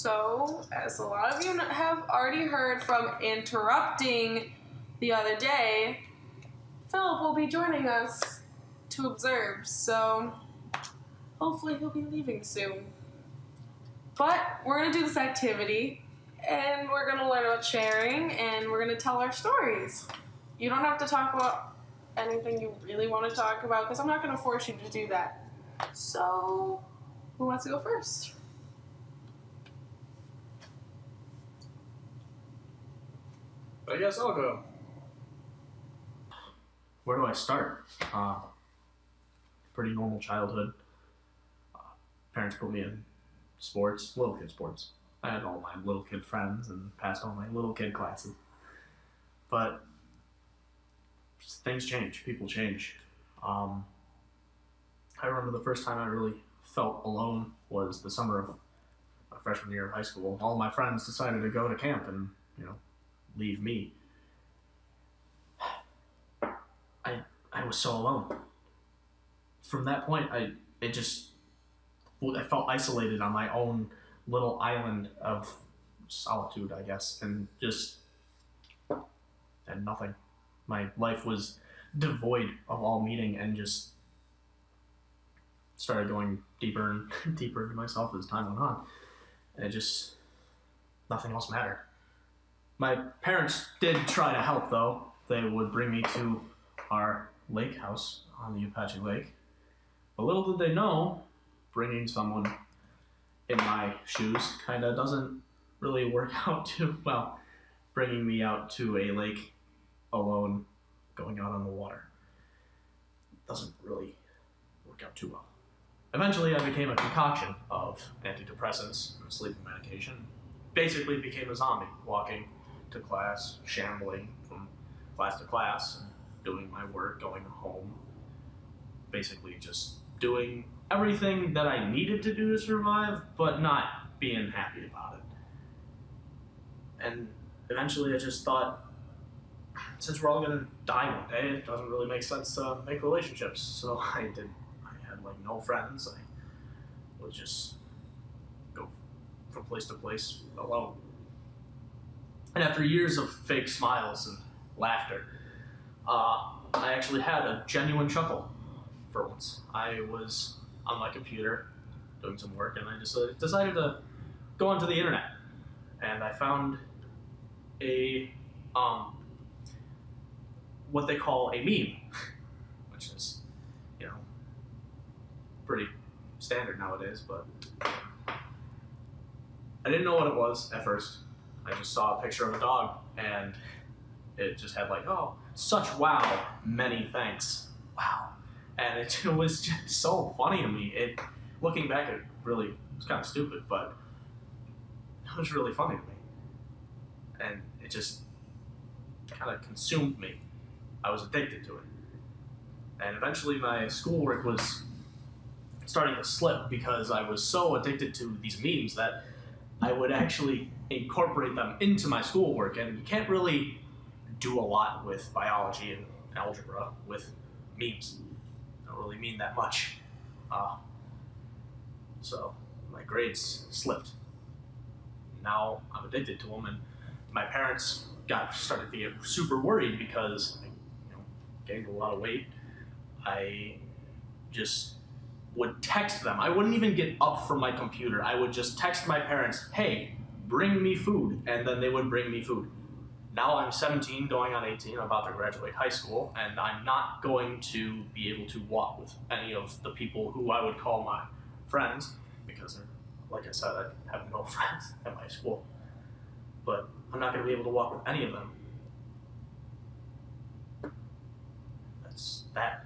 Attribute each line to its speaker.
Speaker 1: So, as a lot of you have already heard from interrupting the other day, Philip will be joining us to observe, so hopefully he'll be leaving soon. But we're going to do this activity, and we're going to learn about sharing, and we're going to tell our stories. You don't have to talk about anything you really want to talk about, because I'm not going to force you to do that. So, who wants to go first?
Speaker 2: I guess I'll go. Where do I start? Pretty normal childhood. Parents put me in sports, little kid sports. I had all my little kid friends and passed all my little kid classes. But things change, people change. I remember the first time I really felt alone was the summer of my freshman year of high school. All my friends decided to go to camp and, leave me. I was so alone. From that point, I felt isolated on my own little island of solitude, I guess, and just had nothing. My life was devoid of all meaning and just started going deeper and deeper into myself as time went on. And nothing else mattered. My parents did try to help, though. They would bring me to our lake house on the Apache Lake. But little did they know, bringing someone in my shoes kind of doesn't really work out too well. Bringing me out to a lake alone, going out on the water, doesn't really work out too well. Eventually, I became a concoction of antidepressants and sleeping medication. Basically became a zombie, walking to class, shambling from class to class, doing my work, going home, basically just doing everything that I needed to do to survive, but not being happy about it. And eventually I just thought, since we're all gonna die one day, it doesn't really make sense to make relationships. So I had no friends. I would just go from place to place alone. And after years of fake smiles and laughter, I actually had a genuine chuckle for once. I was on my computer doing some work, and I decided to go onto the internet, and I found a what they call a meme, which is pretty standard nowadays. But I didn't know what it was at first. I just saw a picture of a dog, and it just had oh, such wow, many thanks, wow. And it was just so funny to me. Looking back, it really was kind of stupid, but it was really funny to me. And it just kind of consumed me. I was addicted to it. And eventually my schoolwork was starting to slip because I was so addicted to these memes that I would actually incorporate them into my schoolwork. And you can't really do a lot with biology and algebra with memes. They don't really mean that much. So my grades slipped. Now I'm addicted to them, and my parents started to get super worried because I gained a lot of weight. I just would text them. I wouldn't even get up from my computer. I would just text my parents, hey, bring me food, and then they would bring me food. Now I'm 17, going on 18, I'm about to graduate high school, and I'm not going to be able to walk with any of the people who I would call my friends, because, like I said, I have no friends at my school. But I'm not going to be able to walk with any of them. That's that.